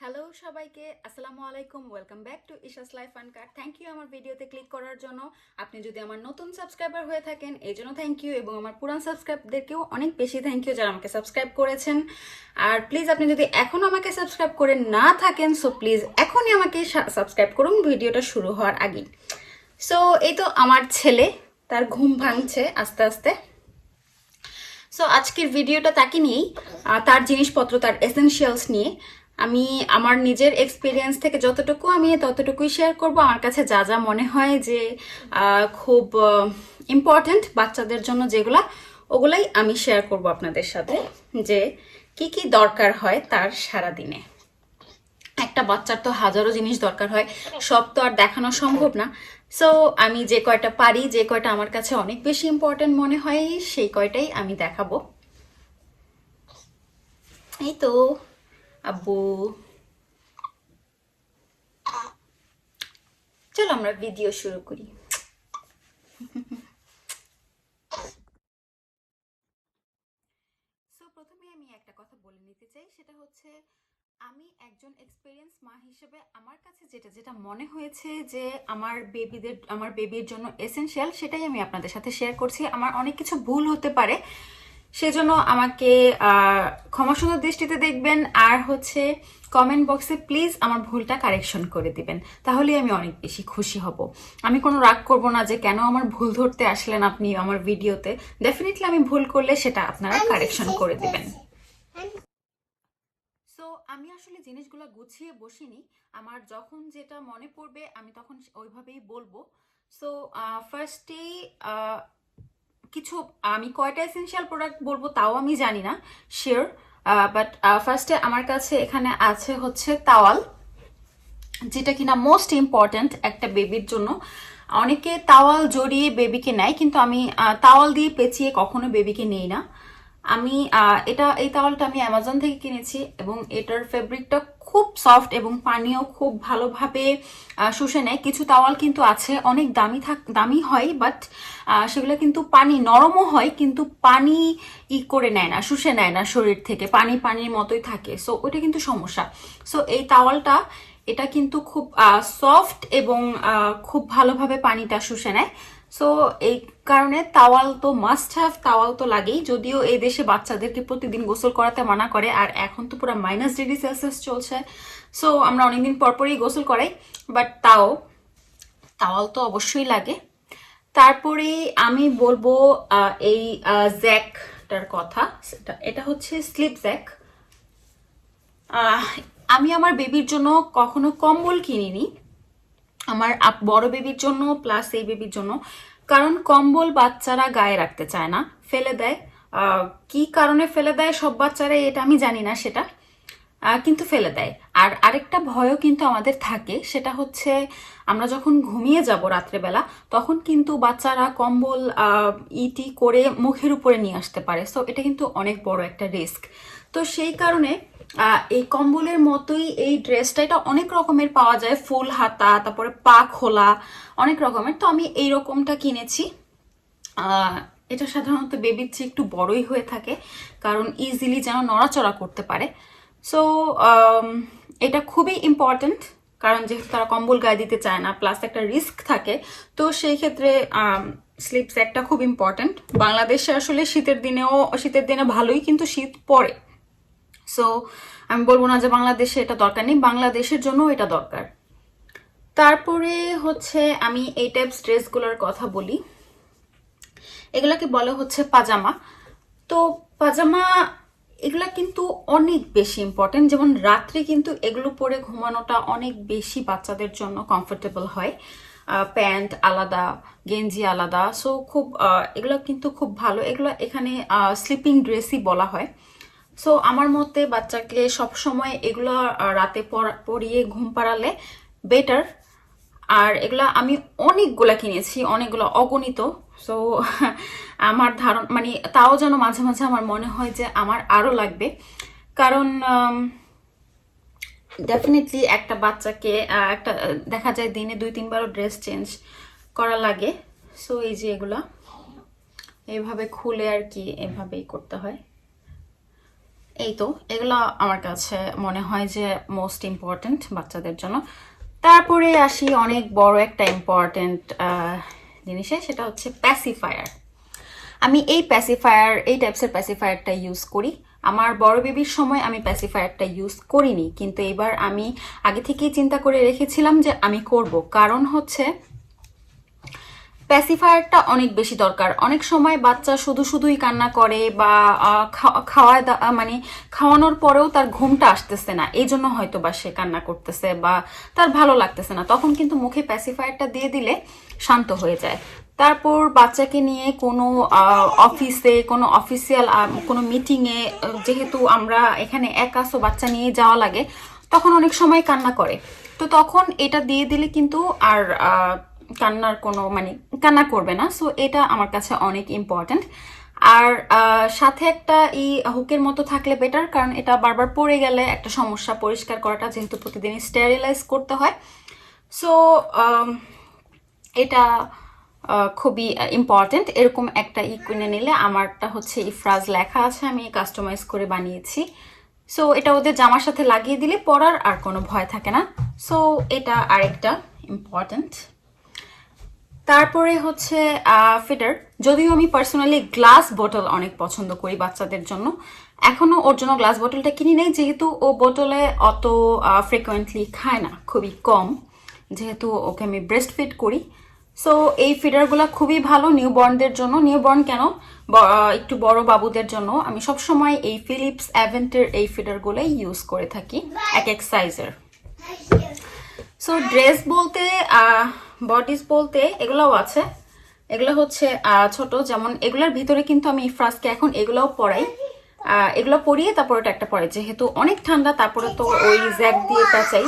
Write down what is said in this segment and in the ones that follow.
Hello সবাইকে, আসসালামু আলাইকুম। Welcome back to Isha's life and car. Thank you আমার ভিডিওতে ক্লিক করার জন্য। আপনি যদি আমার নতুন সাবস্ক্রাইবার হয়ে থাকেন এই জন্য থ্যাংক ইউ, এবং আমার পুরান সাবস্ক্রাইবদেরকেও অনেক বেশি থ্যাংক ইউ যারা আমাকে সাবস্ক্রাইব করেছেন। আর প্লিজ আপনি যদি এখনও আমাকে সাবস্ক্রাইব করে না থাকেন, সো প্লিজ এখনই আমাকে সাবস্ক্রাইব করুন ভিডিওটা শুরু হওয়ার আগেই। সো এই তো আমার ছেলে, তার ঘুম ভাঙছে আস্তে আস্তে। সো আজকের ভিডিওটা তাকে নিয়েই, তার জিনিসপত্র, তার এসেনশিয়ালস নিয়ে। আমি আমার নিজের এক্সপিরিয়েন্স থেকে যতটুকু আমি ততটুকুই শেয়ার করব। আমার কাছে যা যা মনে হয় যে খুব ইম্পর্ট্যান্ট বাচ্চাদের জন্য যেগুলা, ওগুলাই আমি শেয়ার করব আপনাদের সাথে, যে কি কি দরকার হয় তার সারাদিনে। একটা বাচ্চার তো হাজারো জিনিস দরকার হয়, সব তো আর দেখানো সম্ভব না। সো আমি যে কয়টা পারি, যে কয়টা আমার কাছে অনেক বেশি ইম্পর্টেন্ট মনে হয়, সেই কয়টাই আমি দেখাবো। এই তো আব্বু, চলো আমরা ভিডিও শুরু করি। সো প্রথমে আমি একটা কথা বলে নিতে চাই, সেটা হচ্ছে আমি একজন এক্সপিরিয়েন্স মা হিসেবে আমার কাছে যেটা যেটা মনে হয়েছে যে আমার বেবির জন্য এসেনশিয়াল, সেটাই আমি আপনাদের সাথে শেয়ার করছি। আমার অনেক কিছু ভুল হতে পারে, সেজন্য আমাকে ক্ষমাসুন্দর দৃষ্টিতে দেখবেন। আর হচ্ছে কমেন্ট বক্সে প্লিজ আমার ভুলটা কারেকশন করে দিবেন, তাহলেই আমি অনেক বেশি খুশি হব। আমি কোনো রাগ করব না যে কেন আমার ভুল ধরতে আসলেন আপনি আমার ভিডিওতে। ডেফিনেটলি আমি ভুল করলে সেটা আপনারা কারেকশন করে দিবেন। সো আমি আসলে জিনিসগুলো গুছিয়ে বসিনি, আমার যখন যেটা মনে পড়বে আমি তখন ওইভাবেই বলবো। সো ফার্স্টেই কিছু, আমি কয়টা এসেনশিয়াল প্রোডাক্ট বলবো তাও আমি জানি না শিওর, বাট ফার্স্টে আমার কাছে এখানে আছে হচ্ছে তাওয়াল, যেটা কিনা মোস্ট ইম্পর্ট্যান্ট একটা বেবির জন্য। অনেকে তাওয়াল জড়িয়ে বেবিকে নেয়, কিন্তু আমি তাওয়াল দিয়ে পেঁচিয়ে কখনো বেবিকে নেই না। আমি এই তাওয়ালটা আমি অ্যামাজন থেকে কিনেছি, এবং এটার ফেব্রিকটা খুব সফট এবং পানিও খুব ভালোভাবে শুষে নেয়। কিছু তাওয়াল কিন্তু আছে অনেক দামি হয়, বাট সেগুলো কিন্তু পানি নরমও হয়, কিন্তু পানি করে নেয় না, শুষে নেয় না শরীর থেকে, পানির মতোই থাকে। সো ওইটা কিন্তু সমস্যা। সো এই তাওয়ালটা, এটা কিন্তু খুব সফট এবং খুব ভালোভাবে পানিটা শুষে নেয়। সো এই কারণে তাওয়াল তো মাস্ট হ্যাভ, তাওয়াল তো লাগেই। যদিও এই দেশে বাচ্চাদেরকে প্রতিদিন গোসল করাতে মানা করে, আর এখন তো পুরো -ডিগ্রি সেলসিয়াস চলছে। সো আমরা অনেকদিন পরপরই গোসল করাই, বাট তাওয়াল তো অবশ্যই লাগে। তারপরে আমি বলবো এই জ্যাকটার কথা। এটা হচ্ছে স্লিপ জ্যাক। আমি আমার বেবির জন্য কখনো কম্বল কিনিনি, আমার বড় বেবির জন্য প্লাস এই বেবির জন্য। কারণ কম্বল বাচ্চারা গায়ে রাখতে চায় না, ফেলে দেয়। কি কারণে ফেলে দেয় সব বাচ্চারাই, এটা আমি জানি না সেটা, কিন্তু ফেলে দেয়। আর আরেকটা ভয়ও কিন্তু আমাদের থাকে, সেটা হচ্ছে আমরা যখন ঘুমিয়ে যাব রাত্রেবেলা, তখন কিন্তু বাচ্চারা কম্বল ইটি করে মুখের উপরে নিয়ে আসতে পারে। সো এটা কিন্তু অনেক বড় একটা রিস্ক। তো সেই কারণে এই কম্বলের মতোই এই ড্রেসটা, এটা অনেক রকমের পাওয়া যায়, ফুল হাতা, তারপরে পা খোলা, অনেক রকমের। তো আমি এই রকমটা কিনেছি। এটা সাধারণত বেবির চেয়ে একটু বড়ই হয়ে থাকে, কারণ ইজিলি যেন নড়াচড়া করতে পারে। সো এটা খুবই ইম্পর্ট্যান্ট, কারণ যেহেতু তারা কম্বল গায়ে দিতে চায় না, প্লাস একটা রিস্ক থাকে। তো সেই ক্ষেত্রে স্লিপ স্যাকটা খুব ইম্পর্ট্যান্ট। বাংলাদেশে আসলে শীতের দিনে ভালোই কিন্তু শীত পড়ে। সো আমি বলবো না যে বাংলাদেশে এটা দরকার নেই, বাংলাদেশের জন্য এটা দরকার। তারপরে হচ্ছে আমি এই টাইপস ড্রেসগুলোর কথা বলি। এগুলাকে বলে হচ্ছে পাজামা। তো পাজামা এগুলা কিন্তু অনেক বেশি ইম্পর্টেন্ট। যেমন রাত্রে কিন্তু এগুলো পরে ঘুমানোটা অনেক বেশি বাচ্চাদের জন্য কমফোর্টেবল হয়। প্যান্ট আলাদা, গেঞ্জি আলাদা। সো খুব এগুলো কিন্তু খুব ভালো, এগুলো এখানে স্লিপিং ড্রেসই বলা হয়। সো আমার মতে বাচ্চাকে সবসময় এগুলো রাতে পরিয়ে ঘুম পাড়ালে বেটার। আর এগুলা আমি অনেকগুলা কিনেছি, অনেকগুলো অগণিত। সো আমার মানে তাও যেন মাঝে মাঝে আমার মনে হয় যে আমার আরো লাগবে, কারণ ডেফিনেটলি একটা বাচ্চাকে একটা দেখা যায় দিনে 2-3বারও ড্রেস চেঞ্জ করা লাগে। সো এই যে এগুলা এইভাবে খুলে আর কি এভাবেই করতে হয়। এই তো এগুলো আমার কাছে মনে হয় যে মোস্ট ইম্পর্ট্যান্ট বাচ্চাদের জন্য। তারপরে আসি অনেক বড় একটা ইম্পর্ট্যান্ট জিনিসে, সেটা হচ্ছে প্যাসিফায়ার। আমি এই টাইপসের প্যাসিফায়ারটা ইউজ করি। আমার বড় বেবির সময় আমি প্যাসিফায়ারটা ইউজ করিনি, কিন্তু এবার আমি আগে থেকেই চিন্তা করে রেখেছিলাম যে আমি করব। কারণ হচ্ছে প্যাসিফায়ারটা অনেক বেশি দরকার। অনেক সময় বাচ্চা শুধুই কান্না করে, বা মানে খাওয়ানোর পরেও তার ঘুমটা আসতেছে না, এই জন্য হয়তো বা সে কান্না করতেছে বা তার ভালো লাগতেছে না, তখন কিন্তু মুখে প্যাসিফায়ারটা দিয়ে দিলে শান্ত হয়ে যায়। তারপর বাচ্চাকে নিয়ে কোনো অফিসে, কোনো অফিসিয়াল কোনো মিটিংয়ে, যেহেতু আমরা এখানে একাশো বাচ্চা নিয়ে যাওয়া লাগে, তখন অনেক সময় কান্না করে। তো তখন এটা দিয়ে দিলে কিন্তু আর কান্নার কোনো মানে কান্না করবে না। সো এটা আমার কাছে অনেক ইম্পর্ট্যান্ট। আর সাথে একটা হুকের মতো থাকলে বেটার, কারণ এটা বারবার পড়ে গেলে একটা সমস্যা, পরিষ্কার করাটা যেহেতু প্রতিদিনই স্টেরিলাইজ করতে হয়। সো এটা খুবই ইম্পর্ট্যান্ট। এরকম একটা কিনে নিলে, আমারটা হচ্ছে ইফরাজ লেখা আছে, আমি কাস্টমাইজ করে বানিয়েছি। সো এটা ওদের জামার সাথে লাগিয়ে দিলে পরার আর কোনো ভয় থাকে না। সো এটা আরেকটা ইম্পর্ট্যান্ট। তারপরে হচ্ছে ফিডার। যদিও আমি পার্সোনালি গ্লাস বোতল অনেক পছন্দ করি বাচ্চাদের জন্য, এখনো ওর জন্য গ্লাস বোতলটা কিনি নেই, যেহেতু ও বোতলে অত ফ্রিকোয়েন্টলি খায় না, খুবই কম, যেহেতু ওকে আমি ব্রেস্ট ফিড করি। সো এই ফিডারগুলো খুবই ভালো নিউবর্নদের জন্য। নিউবর্ন কেন, একটু বড় বাবুদের জন্য আমি সবসময় এই ফিলিপস অ্যাভেন্টের এই ফিডারগুলোই ইউজ করে থাকি, এক এক সাইজের। সো ড্রেস বলতে, বডিস বলতে এগুলোও আছে। এগুলো হচ্ছে ছোট, যেমন এগুলোর ভিতরে কিন্তু আমি ইফরাজকে এখন এগুলোও পরাই। এগুলো পরিয়ে তারপর ওটা একটা পরে, যেহেতু অনেক ঠান্ডা, তারপরে তো ওই জ্যাক দিয়ে পেঁচাই।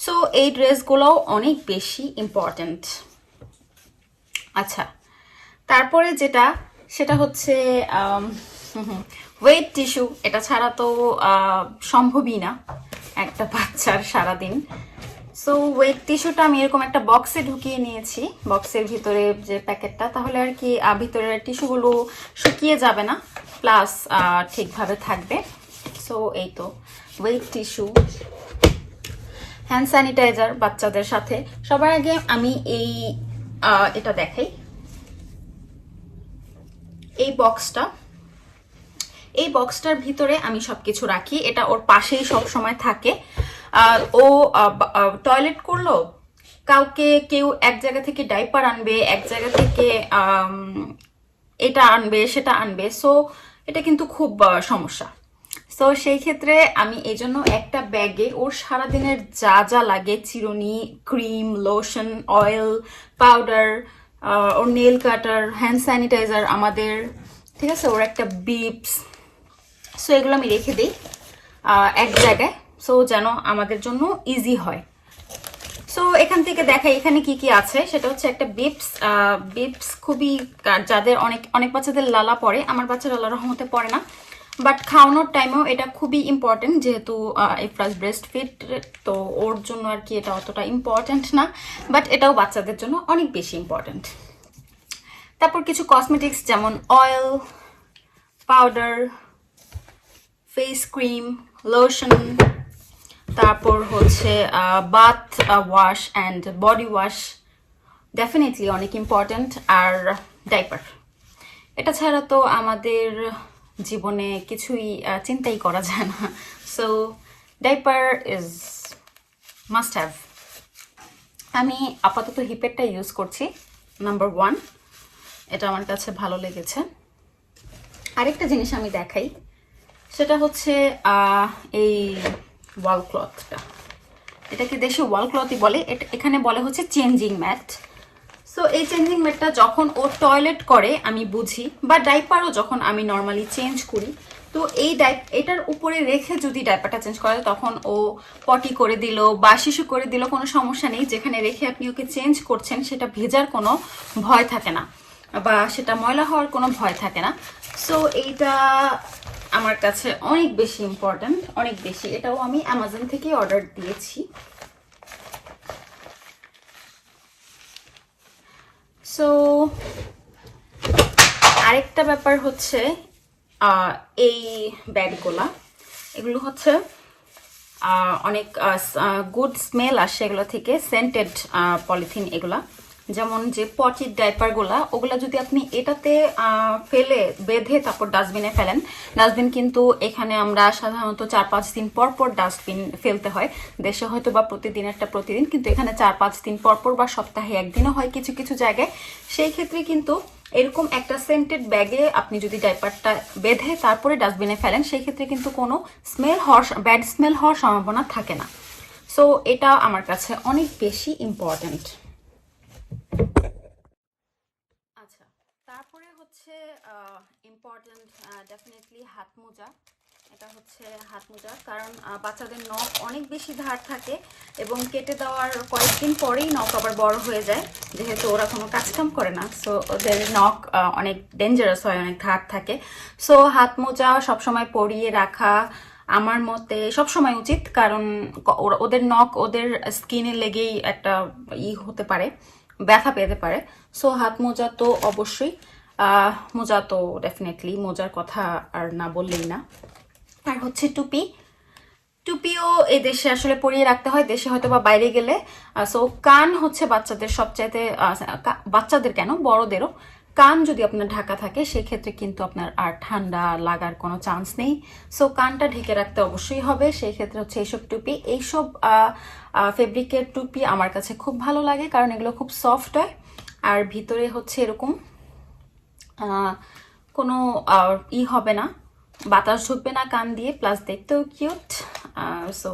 সো এই ড্রেসগুলোও অনেক বেশি ইম্পর্ট্যান্ট। আচ্ছা, তারপরে যেটা, সেটা হচ্ছে ওয়েট টিস্যু। এটা ছাড়া তো সম্ভবই না একটা বাচ্চার সারাদিন। সো ওয়েট টিস্যুটা আমি এরকম একটা বক্সে ঢুকিয়ে নিয়েছি, বক্সের ভিতরে যে প্যাকেটটা, তাহলে আর কি ভিতরের টিস্যুগুলো শুকিয়ে যাবে না, প্লাস ঠিকভাবে থাকবে। সো এই তো ওয়েট টিস্যু, হ্যান্ড স্যানিটাইজার বাচ্চাদের সাথে। সবার আগে আমি এটা দেখাই, এই বক্সটার ভিতরে আমি সবকিছু রাখি। এটা ওর পাশেই সব সময় থাকে। ও টয়লেট করলো, কেউ এক জায়গা থেকে ডাইপার আনবে, এক জায়গা থেকে এটা আনবে সেটা আনবে। সো এটা কিন্তু খুব সমস্যা। সো সেই ক্ষেত্রে আমি এই জন্য একটা ব্যাগে ওর সারাদিনের যা যা লাগে, চিরুনি, ক্রিম, লোশন, অয়েল, পাউডার, ওর নেল কাটার, হ্যান্ড স্যানিটাইজার আমাদের, ঠিক আছে, ওর একটা বিপস, সো এগুলো আমি রেখে দিই এক জায়গায়, সো যেন আমাদের জন্য ইজি হয়। সো এখান থেকে দেখাই এখানে কি কি আছে। সেটা হচ্ছে একটা বিপস খুবই, যাদের অনেক বাচ্চাদের লালা পড়ে, আমার বাচ্চার আল্লাহর রহমতে পড়ে না, বাট খাওয়ানোর টাইমেও এটা খুবই ইম্পর্টেন্ট, যেহেতু ইফরাজ ব্রেস্ট ফিড, তো ওর জন্য আর কি এটা অতটা ইম্পর্টেন্ট না, বাট এটাও বাচ্চাদের জন্য অনেক বেশি ইম্পর্টেন্ট। তারপর কিছু কসমেটিক্স, যেমন oil, powder, face cream, lotion, তারপর হচ্ছে bath wash and body wash, definitely অনেক ইম্পর্ট্যান্ট। আর ডাইপার, এটা ছাড়া তো আমাদের জীবনে কিছুই চিন্তাই করা যায় না। So diaper is must have. আমি আপাতত হিপেরটা ইউজ করছি, নাম্বার 1, এটা আমার কাছে ভালো লেগেছে। আরেকটা জিনিস আমি দেখাই, সেটা হচ্ছে এই ওয়াল ক্লথটা, এটাকে দেশে ওয়াল ক্লথই বলে, এখানে বলে হচ্ছে চেঞ্জিং ম্যাট। সো এই চেঞ্জিং ম্যাটটা যখন ও টয়লেট করে আমি বুঝি, বা ডাইপারও যখন আমি নর্মালি চেঞ্জ করি, তো এটার উপরে রেখে যদি ডাইপারটা চেঞ্জ করে, তখন ও পটি করে দিল বা শিশু করে দিল, কোনো সমস্যা নেই। যেখানে রেখে আপনি ওকে চেঞ্জ করছেন সেটা ভেজার কোনো ভয় থাকে না, বা সেটা ময়লা হওয়ার কোনো ভয় থাকে না। সো এইটা আমার কাছে অনেক বেশি ইম্পর্ট্যান্ট, অনেক বেশি। এটাও আমি অ্যামাজন থেকে অর্ডার দিয়েছি। সো আরেকটা ব্যাপার হচ্ছে এই ব্যাগগুলা, এগুলো হচ্ছে অনেক গুড স্মেল আসে এগুলো থেকে, সেন্টেড পলিথিন এগুলা। যেমন যে পটির ডাইপারগুলা, ওগুলা যদি আপনি এটাতে ফেলে বেঁধে তারপর ডাস্টবিনে ফেলেন, ডাস্টবিন কিন্তু এখানে আমরা সাধারণত 4-5 দিন পর পর ডাস্টবিন ফেলতে হয়। দেশে হয়তো বা প্রতিদিন, কিন্তু এখানে 4-5 দিন পর পর বা সপ্তাহে একদিনও হয় কিছু কিছু জায়গায়। সেই ক্ষেত্রে কিন্তু এরকম একটা সেন্টেড ব্যাগে আপনি যদি ডাইপারটা বেঁধে তারপরে ডাস্টবিনে ফেলেন, সেই ক্ষেত্রে কিন্তু কোনো ব্যাড স্মেল হওয়ার সম্ভাবনা থাকে না। সো এটা আমার কাছে অনেক বেশি ইম্পর্ট্যান্ট। আচ্ছা, তারপরে হচ্ছে ইম্পর্ট্যান্ট ডেফিনেটলি হাত মোজা। এটা হচ্ছে হাত মোজা, কারণ বাচ্চাদের নখ অনেক বেশি ধার থাকে এবং কেটে দেওয়ার কয়েকদিন পরেই নখ আবার বড় হয়ে যায়, যেহেতু ওরা কোনো কাজকাম করে না। সো ওদের নখ অনেক ডেঞ্জারাস হয়, অনেক ধার থাকে। সো হাত মোজা সবসময় পরিয়ে রাখা আমার মতে সবসময় উচিত, কারণ ওদের নখ ওদের স্কিনে লেগেই একটা হতে পারে, ব্যথা পেতে পারে। সো হাত মোজা তো অবশ্যই, মোজা তো ডেফিনেটলি, মোজার কথা আর না বললেই না। আর হচ্ছে টুপিও এই দেশে আসলে পরিয়ে রাখতে হয়, দেশে হয়তো বা বাইরে গেলে। সো কান হচ্ছে বাচ্চাদের সবচাইতে, বাচ্চাদের কেন বড়দেরও, কান যদি আপনার ঢাকা থাকে সেক্ষেত্রে কিন্তু আপনার আর ঠান্ডা লাগার কোনো চান্স নেই। সো কানটা ঢেকে রাখতে অবশ্যই হবে। সেই ক্ষেত্রে হচ্ছে এইসব ফেব্রিকের টুপি আমার কাছে খুব ভালো লাগে, কারণ এগুলো খুব সফট হয় আর ভিতরে হচ্ছে এরকম কোনো হবে না, বাতাস ঢুকবে না কান দিয়ে, প্লাস দেখতেও কিউট। সো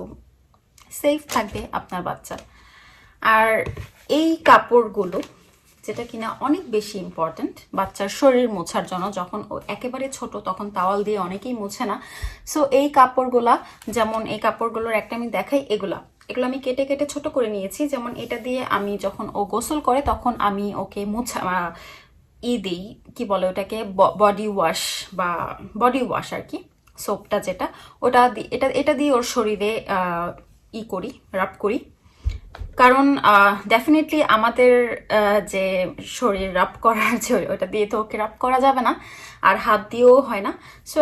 সেফ থাকবে আপনার বাচ্চা। আর এই কাপড়গুলো যেটা কিনা অনেক বেশি ইম্পর্ট্যান্ট বাচ্চার শরীর মোছার জন্য, যখন ও একেবারে ছোট তখন তাওয়াল দিয়ে অনেকেই মোছে না। সো এই কাপড়গুলা, যেমন এই কাপড়গুলোর একটা আমি দেখাই, এগুলো আমি কেটে কেটে ছোট করে নিয়েছি। যেমন এটা দিয়ে আমি যখন ও গোসল করে তখন আমি ওকে দিই, কি বলে ওটাকে, বডি ওয়াশ আর কি, সোপটা যেটা, ওটা এটা দিয়ে ওর শরীরে রাব করি। কারণ ডেফিনেটলি আমাদের যে শরীর রাব করার যে ওটা দিয়ে তো ওকে রাব করা যাবে না, আর হাত দিয়েও হয় না। সো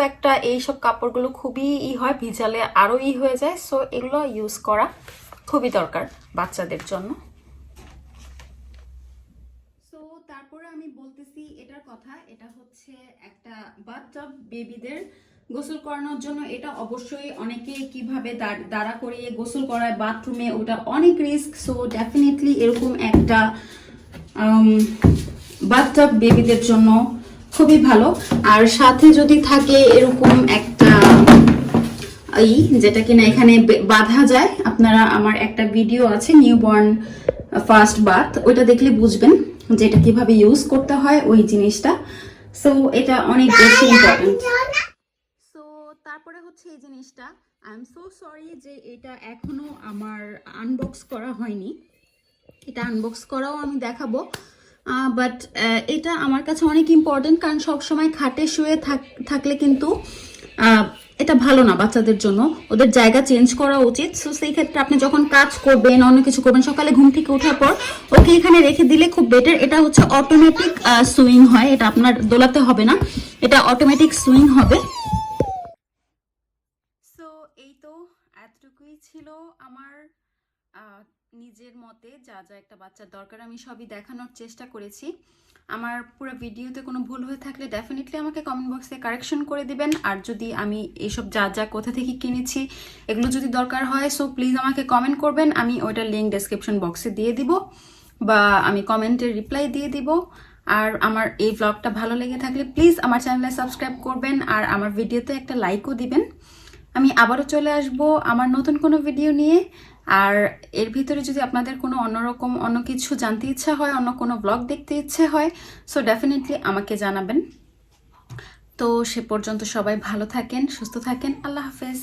এইসব কাপড়গুলো খুবই হয়, ভিজালে আরও হয়ে যায়। সো এগুলো ইউজ করা খুবই দরকার বাচ্চাদের জন্য। সো তারপরে আমি বলতেছি এটার কথা, এটা হচ্ছে একটা বাথটাব বেবিদের গোসল করানোর জন্য। এটা অবশ্যই অনেকে কিভাবে দাঁড়া করিয়ে গোসল করায় বাথরুমে, ওটা অনেক রিস্ক। সো ডেফিনেটলি এরকম একটা বাথটাব বেবিদের জন্য খুবই ভালো। আর সাথে যদি থাকে এরকম একটা যেটা কিনা এখানে বাঁধা যায়, আপনারা আমার একটা ভিডিও আছে নিউবর্ন ফার্স্ট বাথ, ওইটা দেখলে বুঝবেন যে এটা কিভাবে ইউজ করতে হয় ওই জিনিসটা। সো এটা অনেক বেশি ইম্পর্টেন্ট। সো তারপরে হচ্ছে এই জিনিসটা, আই এম সো সরি যে এটা এখনো আমার আনবক্স করা হয়নি, এটা আনবক্স করাও আমি দেখাবো। বাট এটা আমার কাছে অনেক ইম্পর্টেন্ট, কারণ সবসময় খাটে শুয়ে থাকলে কিন্তু এটা ভালো না বাচ্চাদের জন্য, ওদের জায়গা চেঞ্জ করা উচিত। সো সেই ক্ষেত্রে আপনি যখন কাজ করবেন, অন্য কিছু করবেন, সকালে ঘুম থেকে ওঠার পর ওকে এখানে রেখে দিলে খুব বেটার। এটা হচ্ছে অটোমেটিক সুইং হয়, এটা আপনার দোলাতে হবে না, এটা অটোমেটিক সুইং হবে। সো এই তো এতটুকুই ছিল আমার নিজের মতে যা যা একটা বাচ্চার দরকার আমি সবই দেখানোর চেষ্টা করেছি। আমার পুরো ভিডিওতে কোনো ভুল হয়ে থাকলে ডেফিনেটলি আমাকে কমেন্ট বক্সে কারেকশন করে দিবেন। আর যদি আমি এইসব যা যা কোথা থেকে কিনেছি এগুলো যদি দরকার হয়, সো প্লিজ আমাকে কমেন্ট করবেন, আমি ওইটার লিঙ্ক ডেসক্রিপশন বক্সে দিয়ে দিব বা আমি কমেন্টের রিপ্লাই দিয়ে দিব। আর আমার এই ব্লগটা ভালো লেগে থাকলে প্লিজ আমার চ্যানেলে সাবস্ক্রাইব করবেন আর আমার ভিডিওতে একটা লাইকও দিবেন। আমি আবারও চলে আসব আমার নতুন কোনো ভিডিও নিয়ে। আর এর ভিতরে যদি আপনাদের কোনো অন্য কিছু জানতে ইচ্ছা হয়, অন্য কোনো ব্লগ দেখতে ইচ্ছে হয়, সো ডেফিনেটলি আমাকে জানাবেন। তো সে পর্যন্ত সবাই ভালো থাকেন, সুস্থ থাকেন, আল্লাহ হাফেজ।